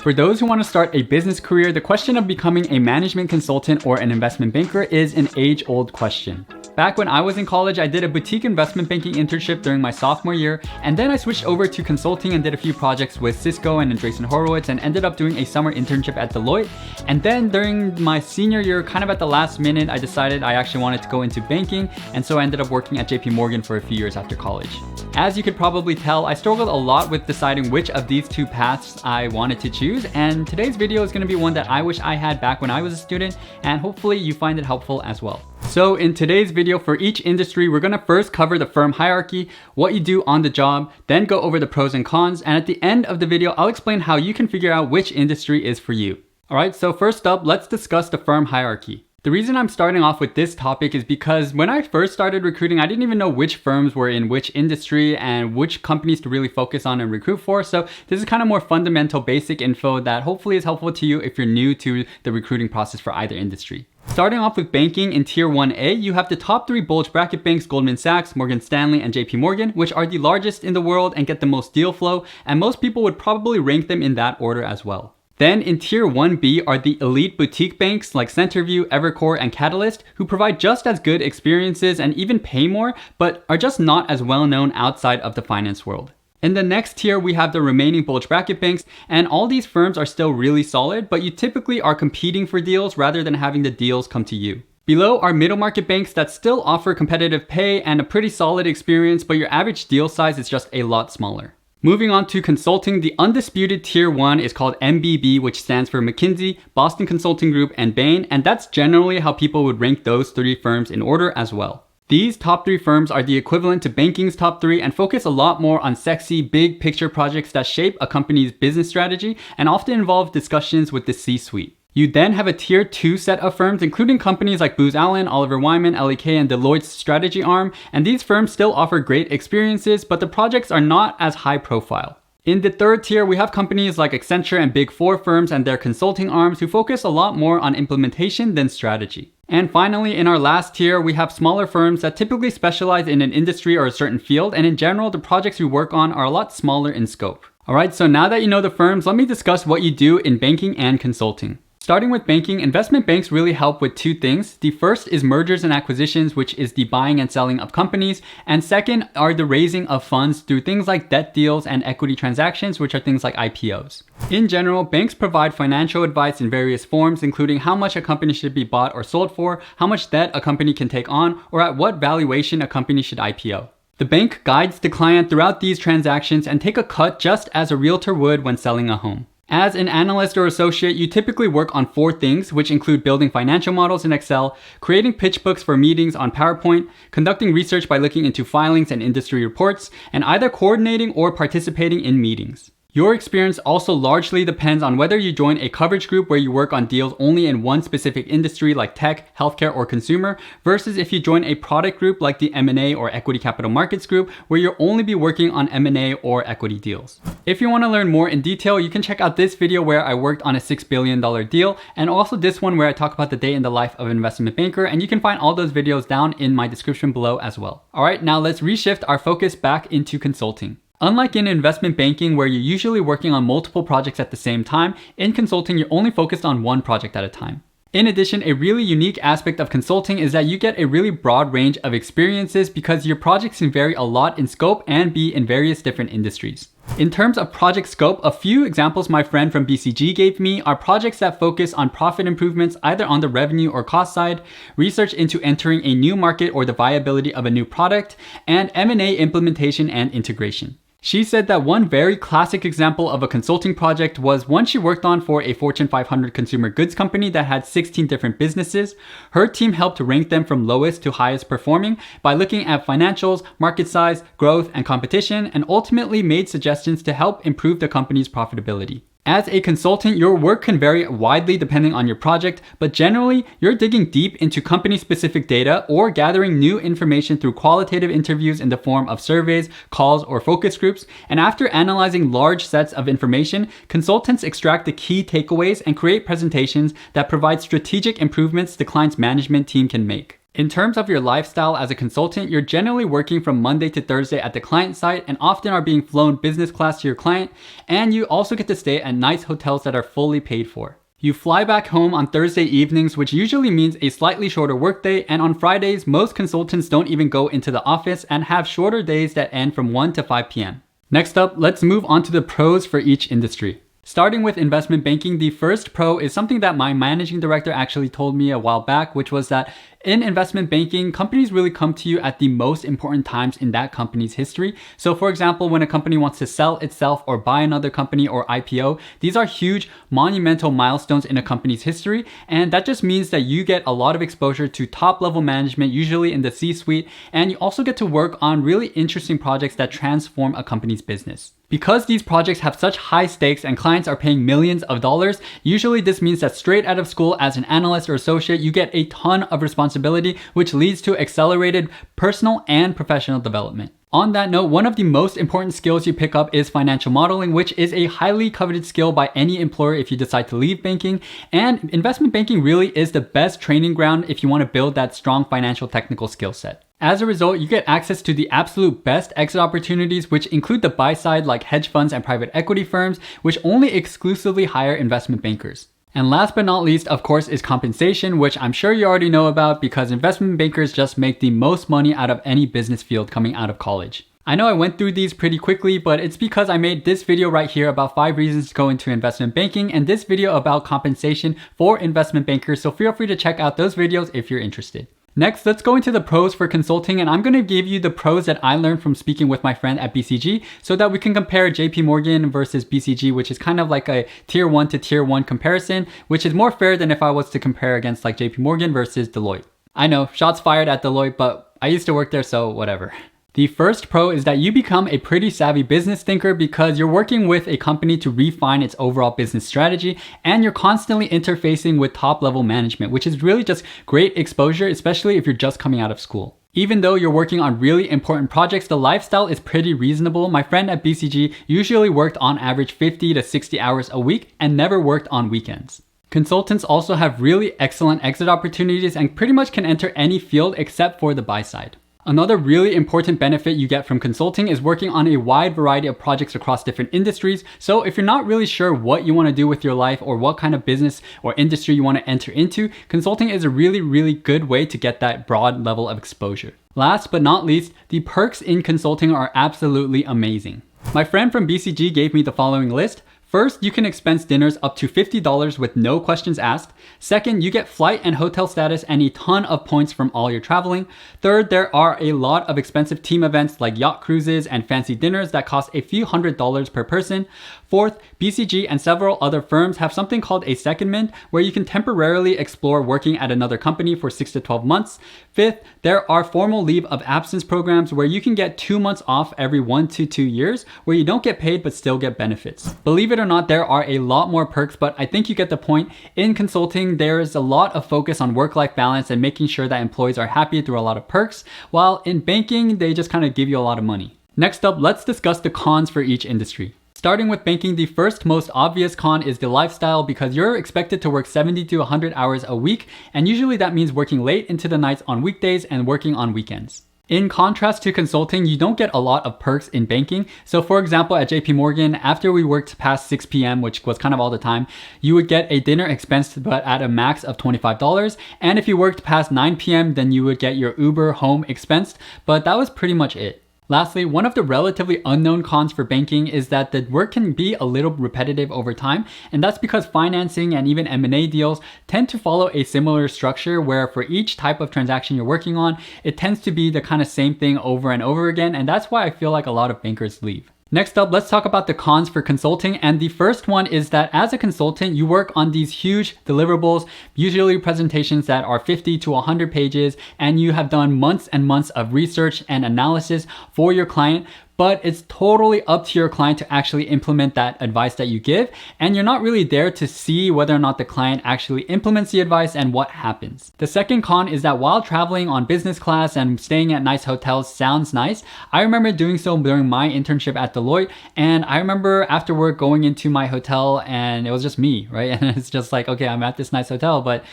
For those who want to start a business career, the question of becoming a management consultant or an investment banker is an age-old question. Back when I was in college, I did a boutique investment banking internship during my sophomore year, and then I switched over to consulting and did a few projects with Cisco and Andreessen Horowitz and ended up doing a summer internship at Deloitte. And then during my senior year, kind of at the last minute, I decided I actually wanted to go into banking, and so I ended up working at JP Morgan for a few years after college. As you could probably tell, I struggled a lot with deciding which of these two paths I wanted to choose, and today's video is going to be one that I wish I had back when I was a student, and hopefully you find it helpful as well. So in today's video, for each industry, we're going to first cover the firm hierarchy, what you do on the job, then go over the pros and cons, and at the end of the video, I'll explain how you can figure out which industry is for you. Alright, so first up, let's discuss the firm hierarchy. The reason I'm starting off with this topic is because when I first started recruiting, I didn't even know which firms were in which industry and which companies to really focus on and recruit for. So this is kind of more fundamental, basic info that hopefully is helpful to you if you're new to the recruiting process for either industry. Starting off with banking, in Tier 1A, you have the top 3 bulge bracket banks, Goldman Sachs, Morgan Stanley, and JP Morgan, which are the largest in the world and get the most deal flow, and most people would probably rank them in that order as well. Then in Tier 1B are the elite boutique banks like Centerview, Evercore, and Catalyst, who provide just as good experiences and even pay more, but are just not as well known outside of the finance world. In the next tier, we have the remaining bulge bracket banks, and all these firms are still really solid, but you typically are competing for deals rather than having the deals come to you. Below are middle market banks that still offer competitive pay and a pretty solid experience, but your average deal size is just a lot smaller. Moving on to consulting, the undisputed Tier 1 is called MBB, which stands for McKinsey, Boston Consulting Group, and Bain, and that's generally how people would rank those 3 firms in order as well. These top 3 firms are the equivalent to banking's top 3 and focus a lot more on sexy, big picture projects that shape a company's business strategy and often involve discussions with the C-suite. You then have a Tier 2 set of firms, including companies like Booz Allen, Oliver Wyman, LEK, and Deloitte's strategy arm, and these firms still offer great experiences, but the projects are not as high profile. In the third tier, we have companies like Accenture and Big 4 firms and their consulting arms who focus a lot more on implementation than strategy. And finally, in our last tier, we have smaller firms that typically specialize in an industry or a certain field, and in general, the projects we work on are a lot smaller in scope. Alright, so now that you know the firms, let me discuss what you do in banking and consulting. Starting with banking, investment banks really help with 2 things. The first is mergers and acquisitions, which is the buying and selling of companies. And second are the raising of funds through things like debt deals and equity transactions, which are things like IPOs. In general, banks provide financial advice in various forms, including how much a company should be bought or sold for, how much debt a company can take on, or at what valuation a company should IPO. The bank guides the client throughout these transactions and take a cut just as a realtor would when selling a home. As an analyst or associate, you typically work on 4 things, which include building financial models in Excel, creating pitch books for meetings on PowerPoint, conducting research by looking into filings and industry reports, and either coordinating or participating in meetings. Your experience also largely depends on whether you join a coverage group where you work on deals only in one specific industry like tech, healthcare, or consumer, versus if you join a product group like the M&A or equity capital markets group where you'll only be working on M&A or equity deals. If you want to learn more in detail, you can check out this video where I worked on a $6 billion deal, and also this one where I talk about the day in the life of an investment banker, and you can find all those videos down in my description below as well. Alright, now let's reshift our focus back into consulting. Unlike in investment banking where you're usually working on multiple projects at the same time, in consulting you're only focused on one project at a time. In addition, a really unique aspect of consulting is that you get a really broad range of experiences because your projects can vary a lot in scope and be in various different industries. In terms of project scope, a few examples my friend from BCG gave me are projects that focus on profit improvements either on the revenue or cost side, research into entering a new market or the viability of a new product, and M&A implementation and integration. She said that one very classic example of a consulting project was one she worked on for a Fortune 500 consumer goods company that had 16 different businesses. Her team helped rank them from lowest to highest performing by looking at financials, market size, growth, and competition, and ultimately made suggestions to help improve the company's profitability. As a consultant, your work can vary widely depending on your project, but generally, you're digging deep into company-specific data or gathering new information through qualitative interviews in the form of surveys, calls, or focus groups, and after analyzing large sets of information, consultants extract the key takeaways and create presentations that provide strategic improvements the client's management team can make. In terms of your lifestyle as a consultant, you're generally working from Monday to Thursday at the client site and often are being flown business class to your client, and you also get to stay at nice hotels that are fully paid for. You fly back home on Thursday evenings, which usually means a slightly shorter workday, and on Fridays, most consultants don't even go into the office and have shorter days that end from 1 to 5 p.m. Next up, let's move on to the pros for each industry. Starting with investment banking, the first pro is something that my managing director actually told me a while back, which was that in investment banking, companies really come to you at the most important times in that company's history. So for example, when a company wants to sell itself or buy another company or IPO, these are huge monumental milestones in a company's history. And that just means that you get a lot of exposure to top level management, usually in the C-suite. And you also get to work on really interesting projects that transform a company's business. Because these projects have such high stakes and clients are paying millions of dollars, usually this means that straight out of school as an analyst or associate, you get a ton of responsibility, which leads to accelerated personal and professional development. On that note, one of the most important skills you pick up is financial modeling, which is a highly coveted skill by any employer if you decide to leave banking. And investment banking really is the best training ground if you want to build that strong financial technical skill set. As a result, you get access to the absolute best exit opportunities, which include the buy side like hedge funds and private equity firms, which only exclusively hire investment bankers. And last but not least, of course, is compensation, which I'm sure you already know about because investment bankers just make the most money out of any business field coming out of college. I know I went through these pretty quickly, but it's because I made this video right here about 5 reasons to go into investment banking and this video about compensation for investment bankers, so feel free to check out those videos if you're interested. Next, let's go into the pros for consulting, and I'm going to give you the pros that I learned from speaking with my friend at BCG so that we can compare JP Morgan versus BCG, which is kind of like a tier 1 to tier 1 comparison, which is more fair than if I was to compare against like JP Morgan versus Deloitte. I know, shots fired at Deloitte, but I used to work there, so whatever. The first pro is that you become a pretty savvy business thinker because you're working with a company to refine its overall business strategy, and you're constantly interfacing with top level management, which is really just great exposure, especially if you're just coming out of school. Even though you're working on really important projects, the lifestyle is pretty reasonable. My friend at BCG usually worked on average 50 to 60 hours a week and never worked on weekends. Consultants also have really excellent exit opportunities and pretty much can enter any field except for the buy side. Another really important benefit you get from consulting is working on a wide variety of projects across different industries. So if you're not really sure what you want to do with your life or what kind of business or industry you want to enter into, consulting is a really good way to get that broad level of exposure. Last but not least, the perks in consulting are absolutely amazing. My friend from BCG gave me the following list. First, you can expense dinners up to $50 with no questions asked. Second, you get flight and hotel status and a ton of points from all your traveling. Third, there are a lot of expensive team events like yacht cruises and fancy dinners that cost a few $100s per person. Fourth, BCG and several other firms have something called a secondment where you can temporarily explore working at another company for 6 to 12 months. Fifth, there are formal leave of absence programs where you can get 2 months off every 1 to 2 years where you don't get paid but still get benefits. Believe it or not, there are a lot more perks, but I think you get the point. In consulting, there is a lot of focus on work-life balance and making sure that employees are happy through a lot of perks, while in banking, they just kind of give you a lot of money. Next up, let's discuss the cons for each industry. Starting with banking, the first most obvious con is the lifestyle because you're expected to work 70 to 100 hours a week, and usually that means working late into the nights on weekdays and working on weekends. In contrast to consulting, you don't get a lot of perks in banking. So for example, at JP Morgan, after we worked past 6 p.m., which was kind of all the time, you would get a dinner expensed but at a max of $25. And if you worked past 9 p.m., then you would get your Uber home expensed, but that was pretty much it. Lastly, one of the relatively unknown cons for banking is that the work can be a little repetitive over time, and that's because financing and even M&A deals tend to follow a similar structure where for each type of transaction you're working on, it tends to be the kind of same thing over and over again, and that's why I feel like a lot of bankers leave. Next up, let's talk about the cons for consulting. And the first one is that as a consultant, you work on these huge deliverables, usually presentations that are 50 to 100 pages, and you have done months and months of research and analysis for your client. But it's totally up to your client to actually implement that advice that you give. And you're not really there to see whether or not the client actually implements the advice and what happens. The second con is that while traveling on business class and staying at nice hotels sounds nice, I remember doing so during my internship at Deloitte. And I remember after work going into my hotel and it was just me, right? And it's just like, okay, I'm at this nice hotel, but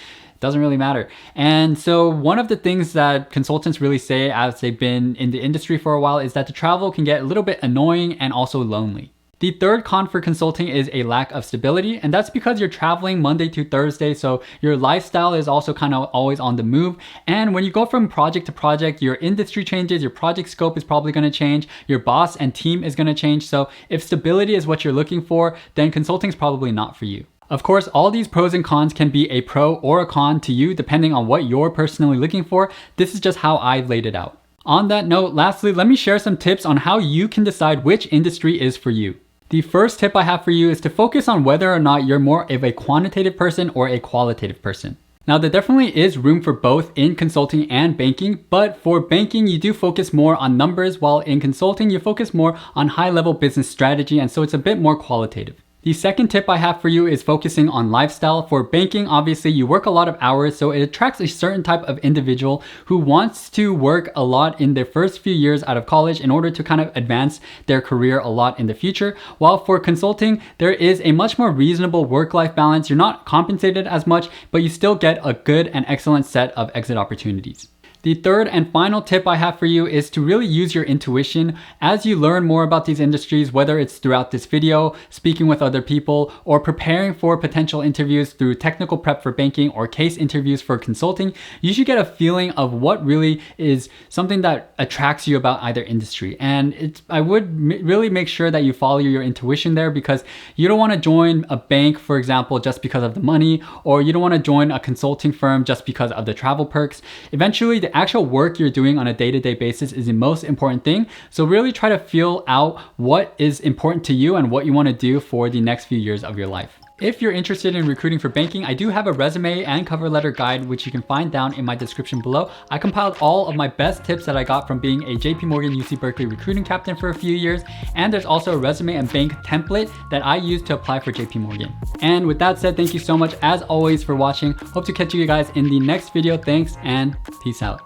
Doesn't really matter. And so one of the things that consultants really say as they've been in the industry for a while is that the travel can get a little bit annoying and also lonely. The third con for consulting is a lack of stability, and that's because you're traveling Monday to Thursday, so your lifestyle is also kind of always on the move. And when you go from project to project, your industry changes, your project scope is probably going to change, your boss and team is going to change. So if stability is what you're looking for, then consulting is probably not for you. Of course, all these pros and cons can be a pro or a con to you depending on what you're personally looking for. This is just how I've laid it out. On that note, lastly, let me share some tips on how you can decide which industry is for you. The first tip I have for you is to focus on whether or not you're more of a quantitative person or a qualitative person. Now, there definitely is room for both in consulting and banking, but for banking, you do focus more on numbers, while in consulting, you focus more on high-level business strategy, and so it's a bit more qualitative. The second tip I have for you is focusing on lifestyle. For banking, obviously you work a lot of hours, so it attracts a certain type of individual who wants to work a lot in their first few years out of college in order to kind of advance their career a lot in the future. While for consulting, there is a much more reasonable work-life balance. You're not compensated as much, but you still get a good and excellent set of exit opportunities. The third and final tip I have for you is to really use your intuition as you learn more about these industries, whether it's throughout this video, speaking with other people, or preparing for potential interviews through technical prep for banking or case interviews for consulting. You should get a feeling of what really is something that attracts you about either industry. And I would really make sure that you follow your intuition there, because you don't want to join a bank, for example, just because of the money, or you don't want to join a consulting firm just because of the travel perks. Eventually, the actual work you're doing on a day-to-day basis is the most important thing. So really try to feel out what is important to you and what you want to do for the next few years of your life. If you're interested in recruiting for banking, I do have a resume and cover letter guide, which you can find down in my description below. I compiled all of my best tips that I got from being a JP Morgan UC Berkeley recruiting captain for a few years. And there's also a resume and bank template that I use to apply for JP Morgan. And with that said, thank you so much as always for watching. Hope to catch you guys in the next video. Thanks and peace out.